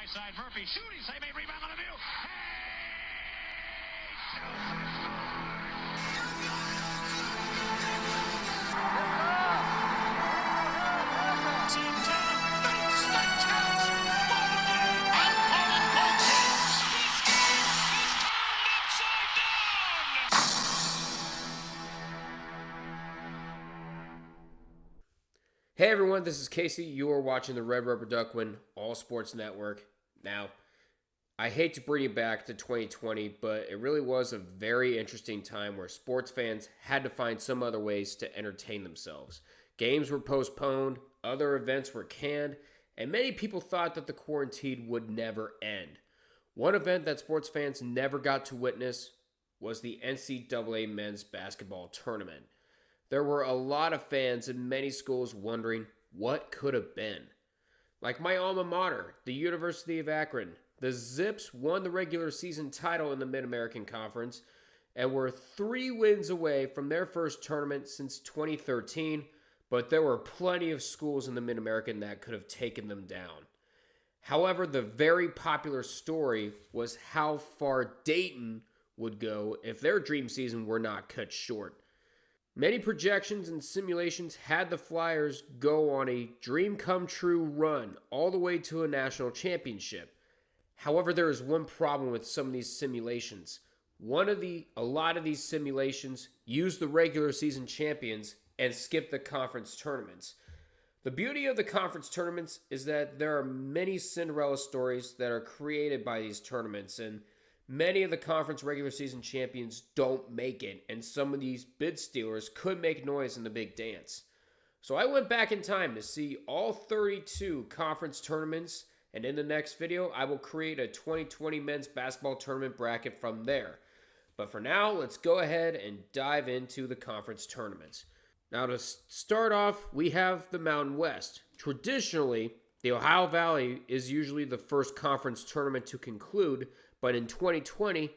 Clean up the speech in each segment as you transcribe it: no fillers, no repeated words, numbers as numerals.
high side. Murphy shooting, save a rebound on the view. Hey everyone, this is Casey. You are watching the Red Rubber Duckman All Sports Network. Now, I hate to bring you back to 2020, but it really was a very interesting time where sports fans had to find some other ways to entertain themselves. Games were postponed, other events were canned, and many people thought that the quarantine would never end. One event that sports fans never got to witness was the NCAA men's basketball tournament. There were a lot of fans in many schools wondering what could have been. Like my alma mater, the University of Akron, the Zips won the regular season title in the Mid-American Conference and were 3 wins away from their first tournament since 2013, but there were plenty of schools in the Mid-American that could have taken them down. However, the very popular story was how far Dayton would go if their dream season were not cut short. Many projections and simulations had the Flyers go on a dream-come-true run all the way to a national championship. However, there is one problem with some of these simulations. A lot of these simulations use the regular season champions and skip the conference tournaments. The beauty of the conference tournaments is that there are many Cinderella stories that are created by these tournaments, and many of the conference regular season champions don't make it, and some of these bid stealers could make noise in the big dance. So I went back in time to see all 32 conference tournaments, and in the next video, I will create a 2020 men's basketball tournament bracket from there. But for now, let's go ahead and dive into the conference tournaments. Now to start off, we have the Mountain West. Traditionally, the Ohio Valley is usually the first conference tournament to conclude, but in 2020,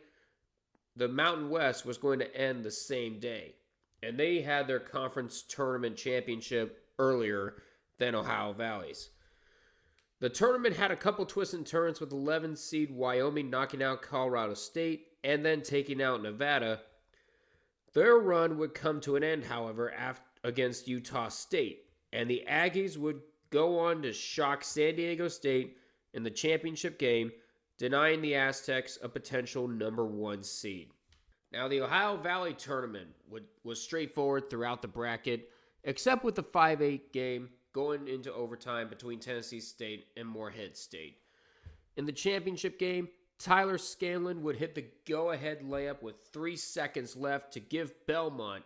the Mountain West was going to end the same day. And they had their conference tournament championship earlier than Ohio Valley's. The tournament had a couple twists and turns with 11 seed Wyoming knocking out Colorado State and then taking out Nevada. Their run would come to an end, however, against Utah State. And the Aggies would go on to shock San Diego State in the championship game, denying the Aztecs a potential number 1 seed. Now, the Ohio Valley tournament was straightforward throughout the bracket, except with the 5-8 game going into overtime between Tennessee State and Morehead State. In the championship game, Tyler Scanlon would hit the go-ahead layup with 3 seconds left to give Belmont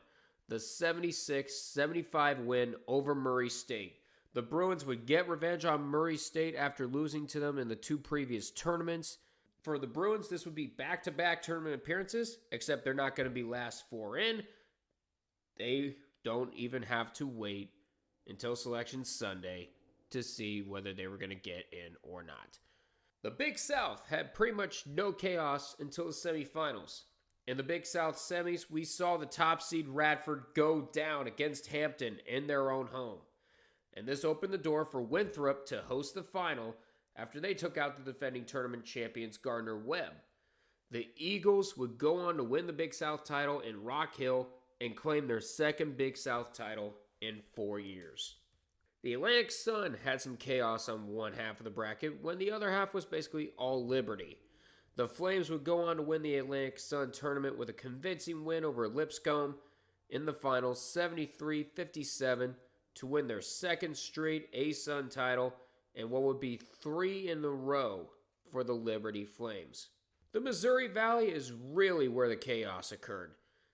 the 76-75 win over Murray State. The Bruins would get revenge on Murray State after losing to them in the 2 previous tournaments. For the Bruins, this would be back-to-back tournament appearances, except they're not going to be last 4 in. They don't even have to wait until Selection Sunday to see whether they were going to get in or not. The Big South had pretty much no chaos until the semifinals. In the Big South semis, we saw the top seed Radford go down against Hampton in their own home. And this opened the door for Winthrop to host the final after they took out the defending tournament champions Gardner-Webb. The Eagles would go on to win the Big South title in Rock Hill and claim their second Big South title in 4 years. The Atlantic Sun had some chaos on one half of the bracket when the other half was basically all Liberty. The Flames would go on to win the Atlantic Sun tournament with a convincing win over Lipscomb in the finals, 73-57, to win their second straight A-Sun title and what would be 3 in a row for the Liberty Flames. The Missouri Valley is really where the chaos occurred.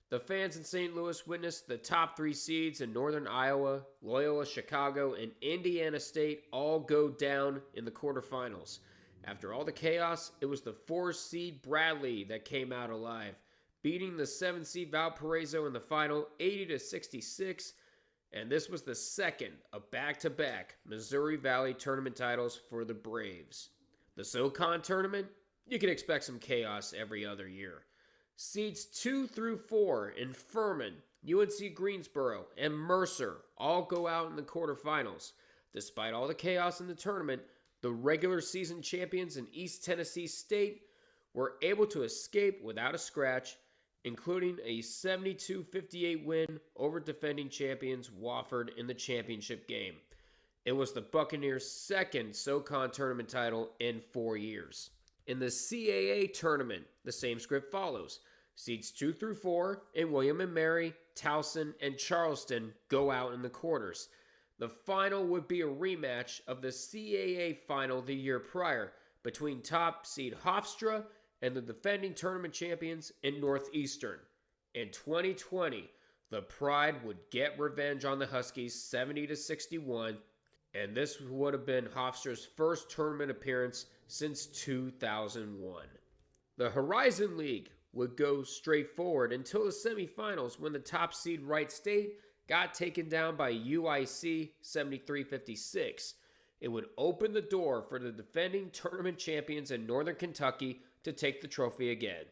The fans in St. Louis witnessed the top 3 seeds in Northern Iowa, Loyola Chicago, and Indiana State all go down in the quarterfinals. After all the chaos, it was the 4 seed Bradley that came out alive, beating the 7 seed Valparaiso in the final 80-66, and this was the second of back-to-back Missouri Valley tournament titles for the Braves. The SoCon tournament, you can expect some chaos every other year. Seeds 2 through 4 in Furman, UNC Greensboro, and Mercer all go out in the quarterfinals. Despite all the chaos in the tournament, The regular season champions in East Tennessee State were able to escape without a scratch, including a 72-58 win over defending champions Wofford in the championship game. It was the Buccaneers' second SoCon tournament title in 4 years. In the CAA tournament, the same script follows. Seeds 2 through 4 in William & Mary, Towson, and Charleston go out in the quarters. The final would be a rematch of the CAA final the year prior between top seed Hofstra and the defending tournament champions in Northeastern. In 2020, the Pride would get revenge on the Huskies 70-61, and this would have been Hofstra's first tournament appearance since 2001. The Horizon League would go straight forward until the semifinals when the top seed Wright State got taken down by UIC 73-56. It would open the door for the defending tournament champions in Northern Kentucky to take the trophy again.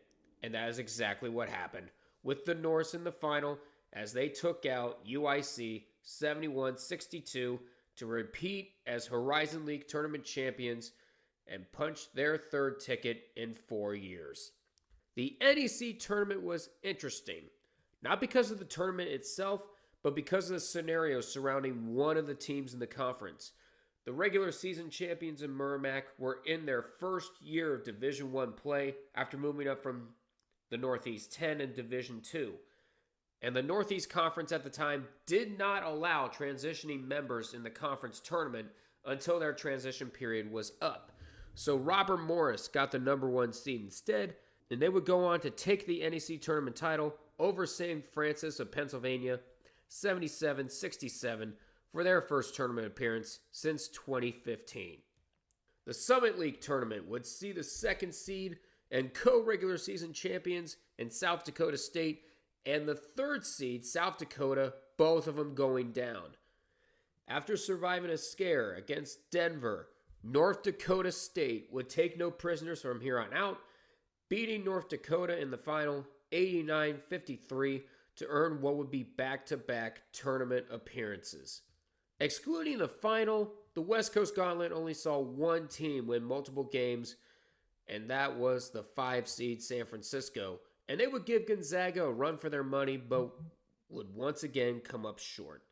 And that is exactly what happened, with the Norse in the final as they took out UIC 71-62 to repeat as Horizon League tournament champions and punch their third ticket in 4 years. The NEC tournament was interesting, not because of the tournament itself, but because of the scenario surrounding one of the teams in the conference. The regular season champions in Merrimack were in their first year of Division I play after moving up from the Northeast 10 in Division II. And the Northeast Conference at the time did not allow transitioning members in the conference tournament until their transition period was up. So Robert Morris got the number 1 seed instead, and they would go on to take the NEC tournament title over St. Francis of Pennsylvania 77-67 for their first tournament appearance since 2015. The Summit League tournament would see the second seed and co-regular season champions in South Dakota State and the third seed South Dakota, both of them going down. After surviving a scare against Denver, North Dakota State would take no prisoners from here on out, beating North Dakota in the final 89-53 to earn what would be back-to-back tournament appearances. Excluding the final, the West Coast Gauntlet only saw one team win multiple games, and that was the 5 seed San Francisco, and they would give Gonzaga a run for their money, but would once again come up short.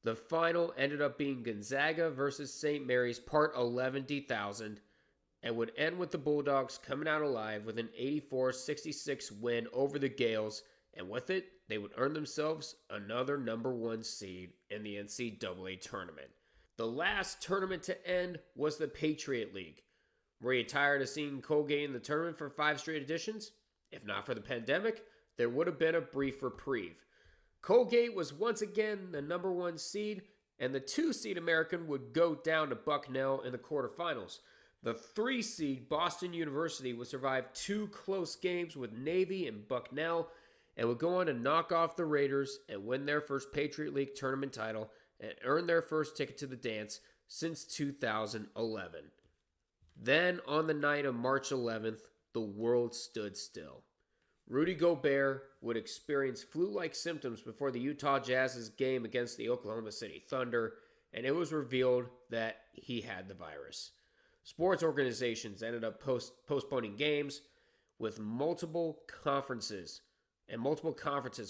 The final ended up being Gonzaga versus St. Mary's Part 11 D1000, and would end with the Bulldogs coming out alive with an 84-66 win over the Gales, and with it, they would earn themselves another number 1 seed in the NCAA tournament. The last tournament to end was the Patriot League. Were you tired of seeing Colgate in the tournament for 5 straight editions? If not for the pandemic, there would have been a brief reprieve. Colgate was once again the number 1 seed, and the 2 seed American would go down to Bucknell in the quarterfinals. The 3 seed Boston University would survive 2 close games with Navy and Bucknell, and would go on to knock off the Raiders and win their first Patriot League tournament title and earn their first ticket to the dance since 2011. Then, on the night of March 11th, the world stood still. Rudy Gobert would experience flu-like symptoms before the Utah Jazz's game against the Oklahoma City Thunder, and it was revealed that he had the virus. Sports organizations ended up postponing games, with multiple conferences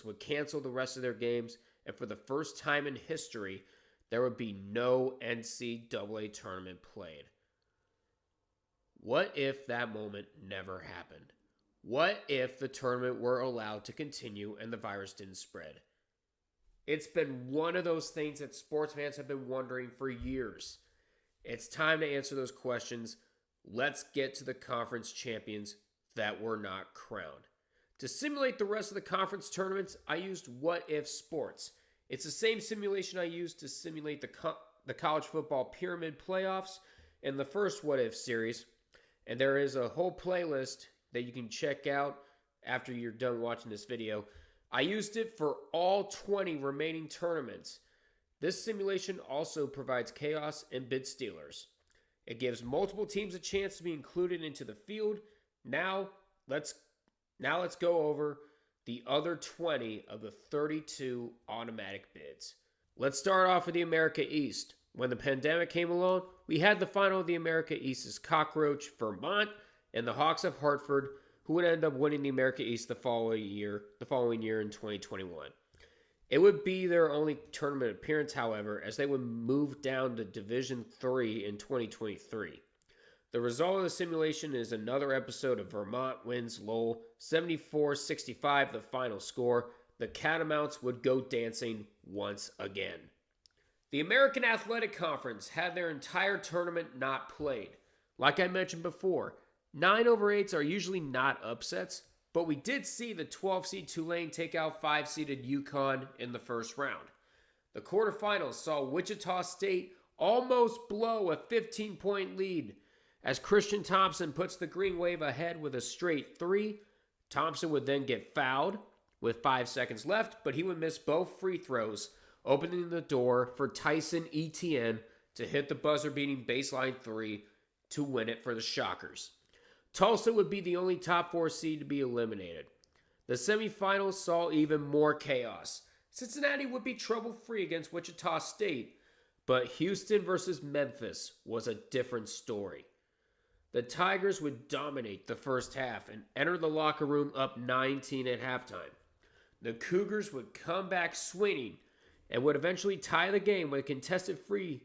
would cancel the rest of their games, and for the first time in history, there would be no NCAA tournament played. What if that moment never happened? What if the tournament were allowed to continue and the virus didn't spread? It's been one of those things that sports fans have been wondering for years. It's time to answer those questions. Let's get to the conference champions that were not crowned. To simulate the rest of the conference tournaments, I used What If Sports. It's the same simulation I used to simulate the college football pyramid playoffs and the first What If series. And there is a whole playlist that you can check out after you're done watching this video. I used it for all 20 remaining tournaments. This simulation also provides chaos and bid stealers. It gives multiple teams a chance to be included into the field. Now let's go over the other 20 of the 32 automatic bids. Let's start off with the America East. When the pandemic came along, we had the final of the America East's Cockroach, Vermont, and the Hawks of Hartford, who would end up winning the America East the following year in 2021. It would be their only tournament appearance, however, as they would move down to Division III in 2023. The result of the simulation is another episode of Vermont wins Lowell 74-65, the final score. The Catamounts would go dancing once again. The American Athletic Conference had their entire tournament not played. Like I mentioned before, 9/8s are usually not upsets, but we did see the 12-seed Tulane take out 5-seeded UConn in the first round. The quarterfinals saw Wichita State almost blow a 15-point lead as Christian Thompson puts the Green Wave ahead with a straight three. Thompson would then get fouled with 5 seconds left, but he would miss both free throws, opening the door for Tyson Etienne to hit the buzzer-beating baseline three to win it for the Shockers. Tulsa would be the only top 4 seed to be eliminated. The semifinals saw even more chaos. Cincinnati would be trouble-free against Wichita State, but Houston versus Memphis was a different story. The Tigers would dominate the first half and enter the locker room up 19 at halftime. The Cougars would come back swinging and would eventually tie the game with a contested free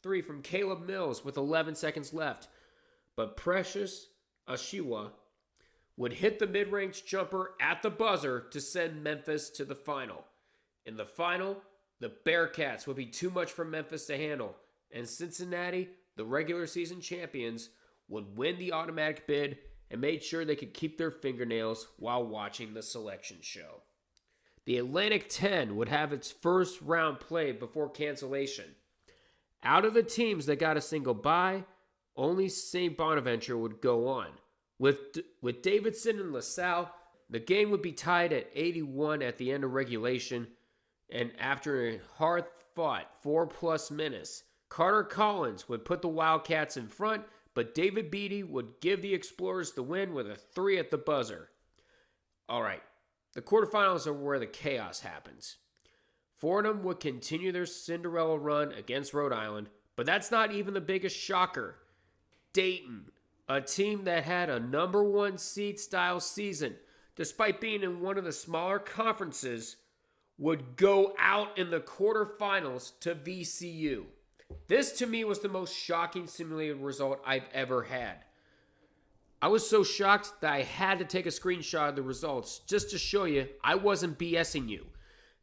three from Caleb Mills with 11 seconds left. But Precious Ashiwa would hit the mid-range jumper at the buzzer to send Memphis to the final. In the final, the Bearcats would be too much for Memphis to handle, and Cincinnati, the regular season champions, would win the automatic bid and made sure they could keep their fingernails while watching the selection show. The Atlantic 10 would have its first round played before cancellation. Out of the teams that got a single bye, only St. Bonaventure would go on. With Davidson and LaSalle, the game would be tied at 81 at the end of regulation, and after a hard-fought 4+ minutes, Carter Collins would put the Wildcats in front, but David Beatty would give the Explorers the win with a 3 at the buzzer. All right, the quarterfinals are where the chaos happens. Fordham would continue their Cinderella run against Rhode Island, but that's not even the biggest shocker. Dayton, a team that had a number 1 seed style season, despite being in one of the smaller conferences, would go out in the quarterfinals to VCU. This to me was the most shocking simulated result I've ever had. I was so shocked that I had to take a screenshot of the results just to show you I wasn't BSing you.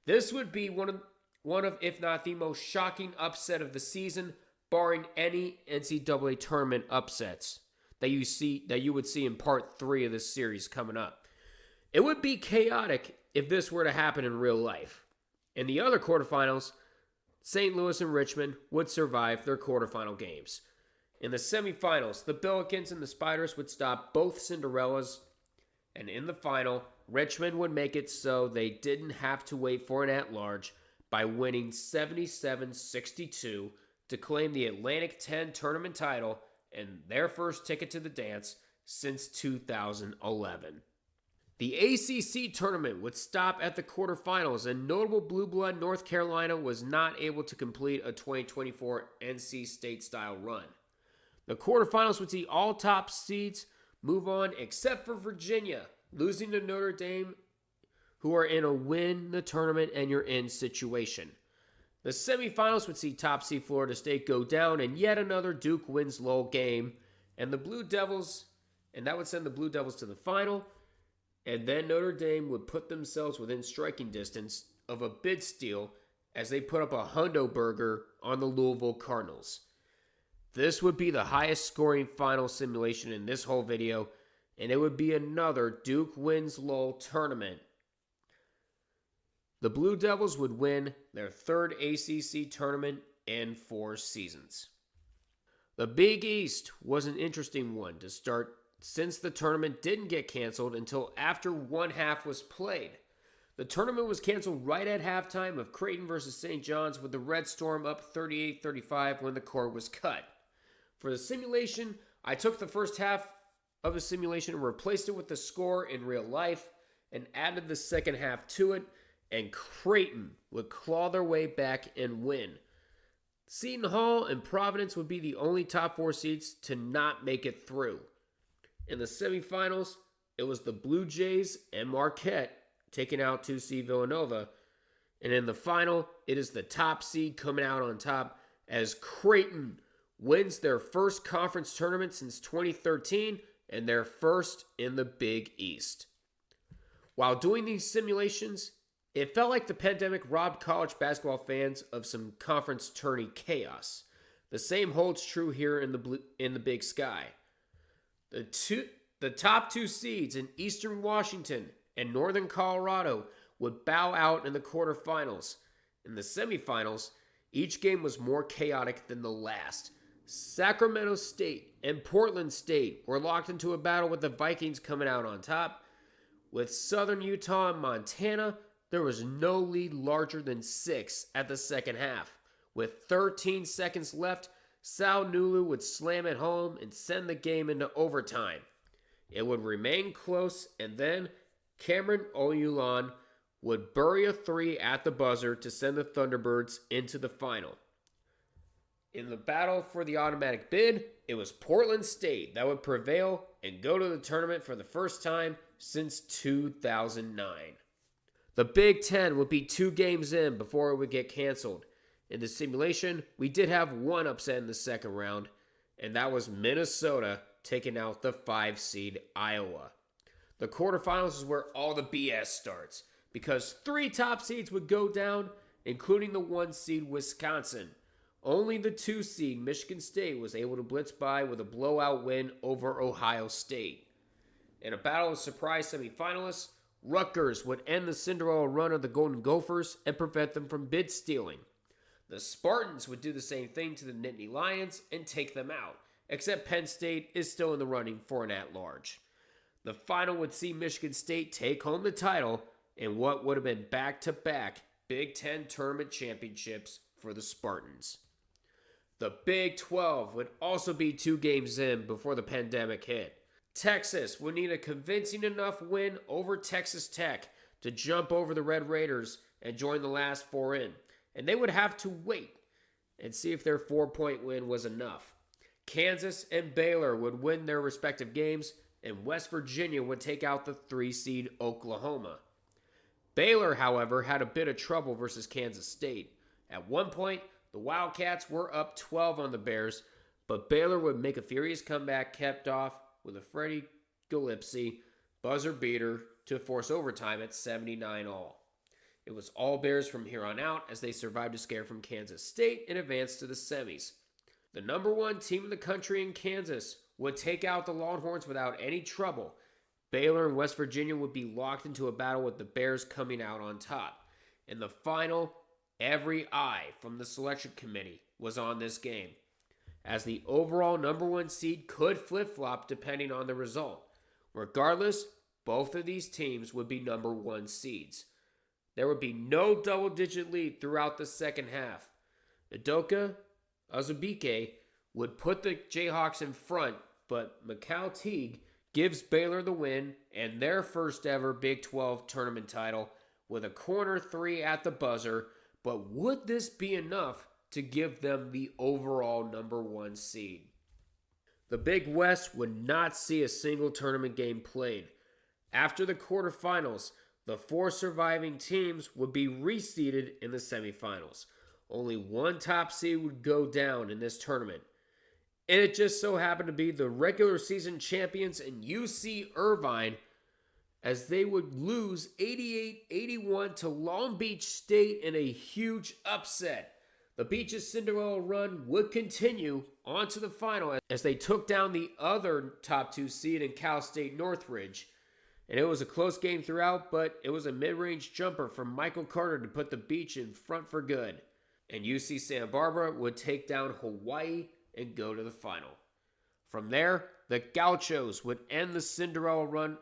This would be one of, if not the most shocking upset of the season, barring any NCAA tournament upsets that you would see in part 3 of this series coming up. It would be chaotic if this were to happen in real life. In the other quarterfinals, St. Louis and Richmond would survive their quarterfinal games. In the semifinals, the Billikens and the Spiders would stop both Cinderellas, and in the final, Richmond would make it so they didn't have to wait for an at-large by winning 77-62 to claim the Atlantic 10 tournament title and their first ticket to the dance since 2011. The ACC tournament would stop at the quarterfinals, and notable blue blood North Carolina was not able to complete a 2024 NC State-style run. The quarterfinals would see all top seeds move on except for Virginia, losing to Notre Dame, who are in a win the tournament and you're in situation. The semifinals would see top seed Florida State go down in yet another Duke wins Lowell game, and that would send the Blue Devils to the final, and then Notre Dame would put themselves within striking distance of a bid steal as they put up a hundo burger on the Louisville Cardinals. This would be the highest scoring final simulation in this whole video, and it would be another Duke wins Lowell tournament. The Blue Devils would win their 3rd ACC tournament in 4 seasons. The Big East was an interesting one to start since the tournament didn't get canceled until after one half was played. The tournament was canceled right at halftime of Creighton versus St. John's, with the Red Storm up 38-35 when the cord was cut. For the simulation, I took the first half of the simulation and replaced it with the score in real life and added the second half to it, and Creighton would claw their way back and win Seton Hall and Providence would be the only top 4 seeds to not make it through. In the semifinals, it was the Blue Jays and Marquette taking out 2 seed Villanova. And in the final, it is the top seed coming out on top as Creighton wins their first conference tournament since 2013 and their first in the Big East. While doing these simulations, it felt like the pandemic robbed college basketball fans of some conference tourney chaos. The same holds true here in the Big Sky. The top 2 seeds in Eastern Washington and Northern Colorado would bow out in the quarterfinals. In the semifinals, each game was more chaotic than the last. Sacramento State and Portland State were locked into a battle with the Vikings coming out on top. With Southern Utah and Montana, there was no lead larger than 6 at the second half. With 13 seconds left, Sal Nulu would slam it home and send the game into overtime. It would remain close, and then Cameron Oyulan would bury a 3 at the buzzer to send the Thunderbirds into the final. In the battle for the automatic bid, it was Portland State that would prevail and go to the tournament for the first time since 2009. The Big Ten would be 2 games in before it would get canceled. In the simulation, we did have one upset in the second round, and that was Minnesota taking out the 5 seed Iowa. The quarterfinals is where all the BS starts, because 3 top seeds would go down, including the 1 seed Wisconsin. Only the 2 seed Michigan State was able to blitz by with a blowout win over Ohio State. In a battle of surprise semifinalists, Rutgers would end the Cinderella run of the Golden Gophers and prevent them from bid stealing. The Spartans would do the same thing to the Nittany Lions and take them out, except Penn State is still in the running for an at-large. The final would see Michigan State take home the title in what would have been back-to-back Big Ten tournament championships for the Spartans. The Big 12 would also be 2 games in before the pandemic hit. Texas would need a convincing enough win over Texas Tech to jump over the Red Raiders and join the last 4 in, and they would have to wait and see if their 4-point win was enough. Kansas and Baylor would win their respective games, and West Virginia would take out the 3 seed Oklahoma. Baylor, however, had a bit of trouble versus Kansas State. At one point, the Wildcats were up 12 on the Bears, but Baylor would make a furious comeback capped off with a Freddie Gillespie buzzer beater to force overtime at 79-all. It was all Bears from here on out as they survived a scare from Kansas State and advanced to the semis. The number 1 team in the country in Kansas would take out the Longhorns without any trouble. Baylor and West Virginia would be locked into a battle with the Bears coming out on top. In the final, every eye from the selection committee was on this game, as the overall number 1 seed could flip-flop depending on the result. Regardless, both of these teams would be number 1 seeds. There would be no double-digit lead throughout the second half. Udoka Azubuike would put the Jayhawks in front, but Mikal Teague gives Baylor the win and their first ever Big 12 tournament title with a corner 3 at the buzzer. But would this be enough to give them the overall number 1 seed? The Big West would not see a single tournament game played. After the quarterfinals, the 4 surviving teams would be reseeded in the semifinals. Only 1 top seed would go down in this tournament. And it just so happened to be the regular season champions in UC Irvine, as they would lose 88-81 to Long Beach State in a huge upset. The Beach's Cinderella run would continue on to the final as they took down the other top 2 seed in Cal State Northridge. And it was a close game throughout, but it was a mid-range jumper from Michael Carter to put the Beach in front for good. And UC Santa Barbara would take down Hawaii and go to the final. From there, the Gauchos would end the Cinderella run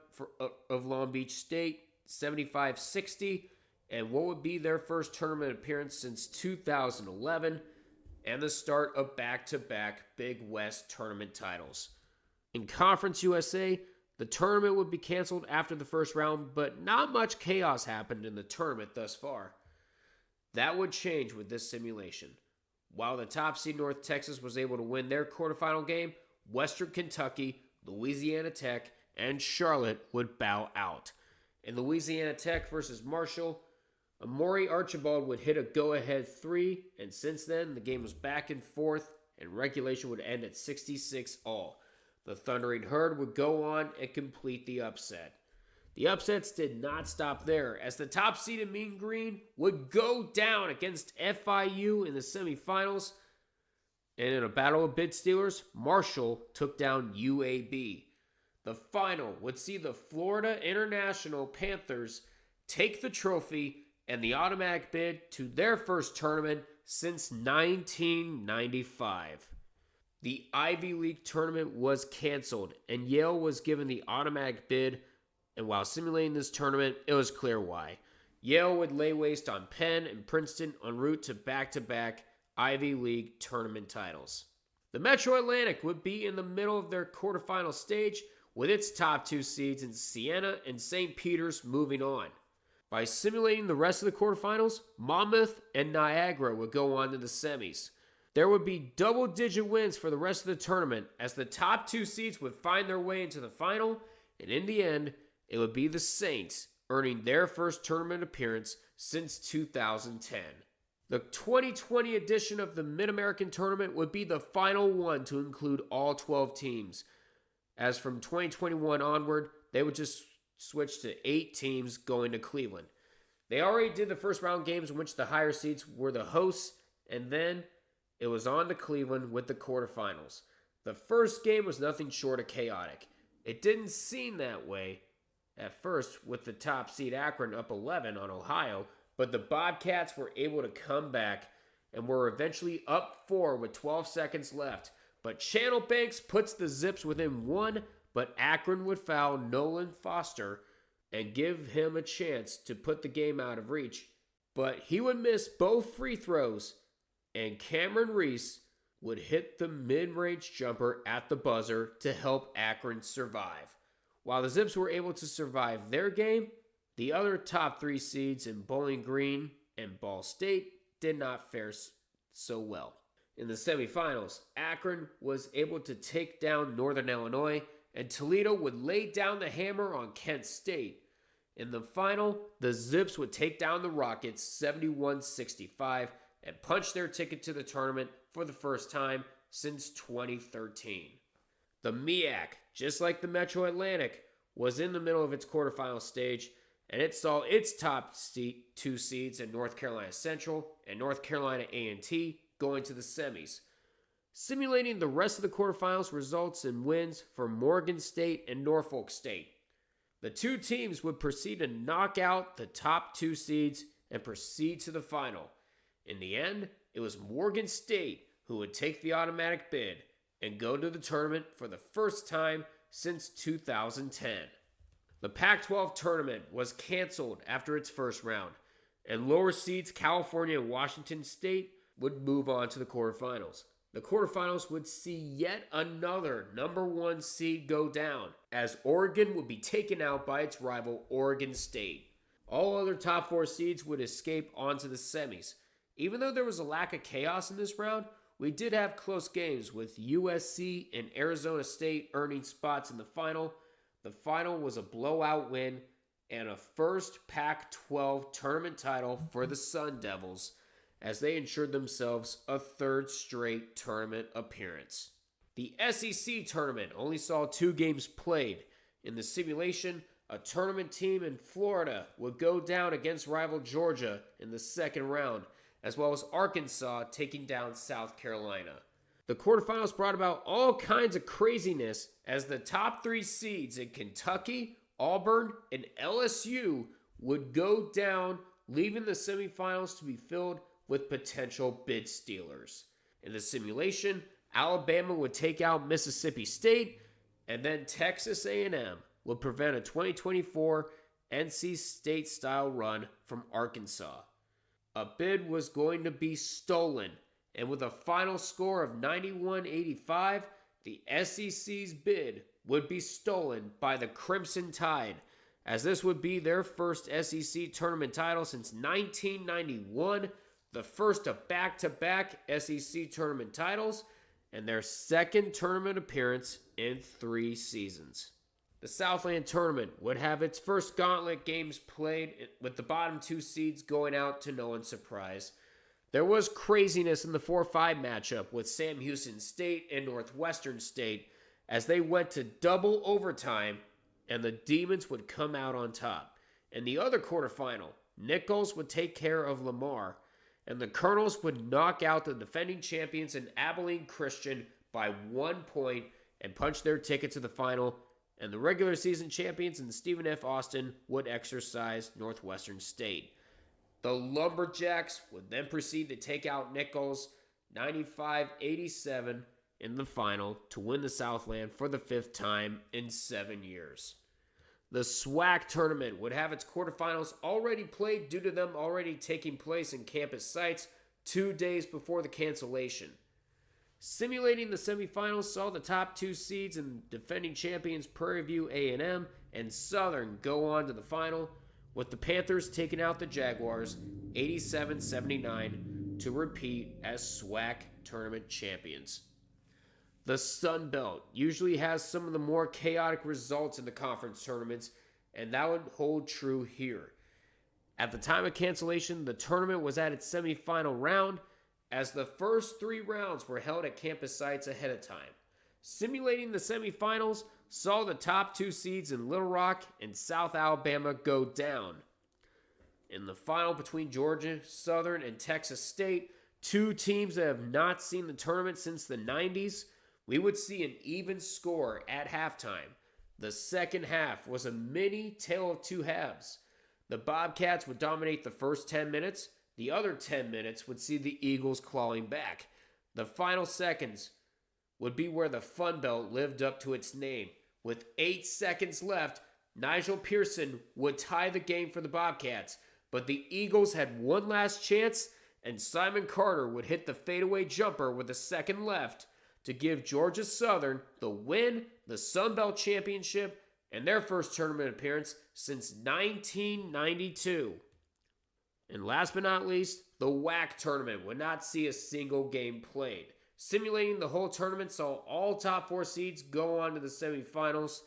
of Long Beach State 75-60, and what would be their first tournament appearance since 2011, and the start of back-to-back Big West tournament titles. In Conference USA, the tournament would be canceled after the first round, but not much chaos happened in the tournament thus far. That would change with this simulation. While the top seed North Texas was able to win their quarterfinal game, Western Kentucky, Louisiana Tech, and Charlotte would bow out. In Louisiana Tech versus Marshall, Amori Archibald would hit a go-ahead 3, and since then, the game was back and forth, and regulation would end at 66-all. The Thundering Herd would go on and complete the upset. The upsets did not stop there, as the top seeded Mean Green would go down against FIU in the semifinals, and in a battle of bid stealers, Marshall took down UAB. The final would see the Florida International Panthers take the trophy and the automatic bid to their first tournament since 1995. The Ivy League tournament was canceled, and Yale was given the automatic bid, and while simulating this tournament, it was clear why. Yale would lay waste on Penn and Princeton en route to back-to-back Ivy League tournament titles. The Metro Atlantic would be in the middle of their quarterfinal stage, with its top 2 seeds in Siena and St. Peter's moving on. By simulating the rest of the quarterfinals, Monmouth and Niagara would go on to the semis. There would be double-digit wins for the rest of the tournament, as the top 2 seeds would find their way into the final, and in the end, it would be the Saints earning their first tournament appearance since 2010. The 2020 edition of the Mid-American Tournament would be the final one to include all 12 teams, as from 2021 onward, they would just switch to 8 teams going to Cleveland. They already did the first round games in which the higher seeds were the hosts, and then it was on to Cleveland with the quarterfinals. The first game was nothing short of chaotic. It didn't seem that way at first with the top seed Akron up 11 on Ohio, but the Bobcats were able to come back and were eventually up 4 with 12 seconds left. But Channel Banks puts the Zips within 1, but Akron would foul Nolan Foster and give him a chance to put the game out of reach. But he would miss both free throws, and Cameron Reese would hit the mid-range jumper at the buzzer to help Akron survive. While the Zips were able to survive their game, the other top 3 seeds in Bowling Green and Ball State did not fare so well. In the semifinals, Akron was able to take down Northern Illinois, and Toledo would lay down the hammer on Kent State. In the final, the Zips would take down the Rockets 71-65 and punch their ticket to the tournament for the first time since 2013. The MEAC, just like the Metro Atlantic, was in the middle of its quarterfinal stage, and it saw its top 2 seeds in North Carolina Central and North Carolina A&T going to the semis. Simulating the rest of the quarterfinals results in wins for Morgan State and Norfolk State. The 2 teams would proceed to knock out the top 2 seeds and proceed to the final. In the end, it was Morgan State who would take the automatic bid and go to the tournament for the first time since 2010. The Pac-12 tournament was canceled after its first round, and lower seeds California and Washington State would move on to the quarterfinals. The quarterfinals would see yet another number 1 seed go down, as Oregon would be taken out by its rival Oregon State. All other top 4 seeds would escape onto the semis. Even though there was a lack of chaos in this round, we did have close games with USC and Arizona State earning spots in the final. The final was a blowout win and a first Pac-12 tournament title for the Sun Devils, as they ensured themselves a 3rd straight tournament appearance. The SEC tournament only saw 2 games played. In the simulation, a tournament team in Florida would go down against rival Georgia in the second round, as well as Arkansas taking down South Carolina. The quarterfinals brought about all kinds of craziness, as the top 3 seeds in Kentucky, Auburn, and LSU would go down, leaving the semifinals to be filled with potential bid stealers. In the simulation, Alabama would take out Mississippi State, and then Texas A&M would prevent a 2024 NC State-style run from Arkansas. A bid was going to be stolen, and with a final score of 91-85, the SEC's bid would be stolen by the Crimson Tide, as this would be their first SEC tournament title since 1991. the first of back-to-back SEC tournament titles, and their second tournament appearance in 3 seasons. The Southland Tournament would have its first gauntlet games played, with the bottom 2 seeds going out to no one's surprise. There was craziness in the 4-5 matchup with Sam Houston State and Northwestern State as they went to double overtime, and the Demons would come out on top. In the other quarterfinal, Nichols would take care of Lamar, and the Colonels would knock out the defending champions in Abilene Christian by 1 point and punch their ticket to the final, and the regular season champions in Stephen F. Austin would exercise Northwestern State. The Lumberjacks would then proceed to take out Nichols 95-87 in the final to win the Southland for the 5th time in 7 years. The SWAC tournament would have its quarterfinals already played due to them already taking place in campus sites 2 days before the cancellation. Simulating the semifinals saw the top 2 seeds and defending champions Prairie View A&M and Southern go on to the final, with the Panthers taking out the Jaguars 87-79 to repeat as SWAC tournament champions. The Sun Belt usually has some of the more chaotic results in the conference tournaments, and that would hold true here. At the time of cancellation, the tournament was at its semifinal round, as the first 3 rounds were held at campus sites ahead of time. Simulating the semifinals saw the top 2 seeds in Little Rock and South Alabama go down. In the final between Georgia Southern and Texas State, 2 teams that have not seen the tournament since the 90s, we would see an even score at halftime. The second half was a mini tale of 2 halves. The Bobcats would dominate the first 10 minutes. The other 10 minutes would see the Eagles clawing back. The final seconds would be where the Fun Belt lived up to its name. With 8 seconds left, Nigel Pearson would tie the game for the Bobcats, but the Eagles had one last chance, and Simon Carter would hit the fadeaway jumper with a second left to give Georgia Southern the win, the Sun Belt Championship, and their first tournament appearance since 1992. And last but not least, the WAC tournament would not see a single game played. Simulating the whole tournament saw all top 4 seeds go on to the semifinals,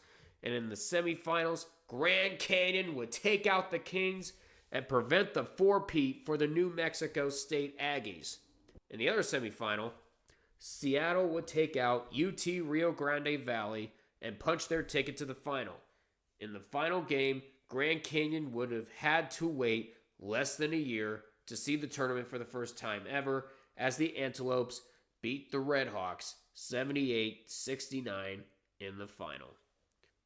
and in the semifinals, Grand Canyon would take out the Kings and prevent the 4-peat for the New Mexico State Aggies. In the other semifinal, Seattle would take out UT Rio Grande Valley and punch their ticket to the final. In the final game, Grand Canyon would have had to wait less than a year to see the tournament for the first time ever, as the Antelopes beat the Redhawks 78-69 in the final.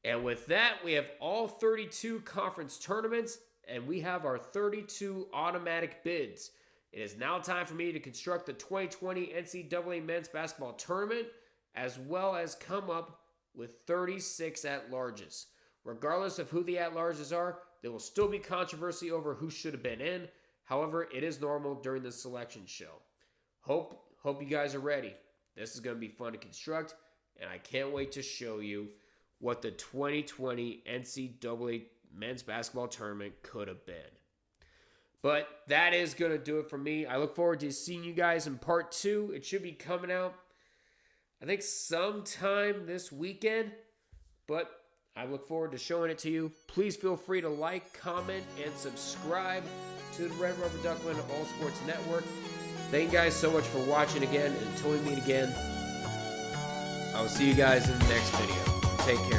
And with that, we have all 32 conference tournaments, and we have our 32 automatic bids. It is now time for me to construct the 2020 NCAA men's basketball tournament, as well as come up with 36 at-larges. Regardless of who the at-larges are, there will still be controversy over who should have been in. However, it is normal during the selection show. Hope you guys are ready. This is going to be fun to construct, and I can't wait to show you what the 2020 NCAA men's basketball tournament could have been. But that is going to do it for me. I look forward to seeing you guys in part 2. It should be coming out, I think, sometime this weekend. But I look forward to showing it to you. Please feel free to like, comment, and subscribe to the Red Rubber Duckman All Sports Network. Thank you guys so much for watching again. And until we meet again, I will see you guys in the next video. Take care.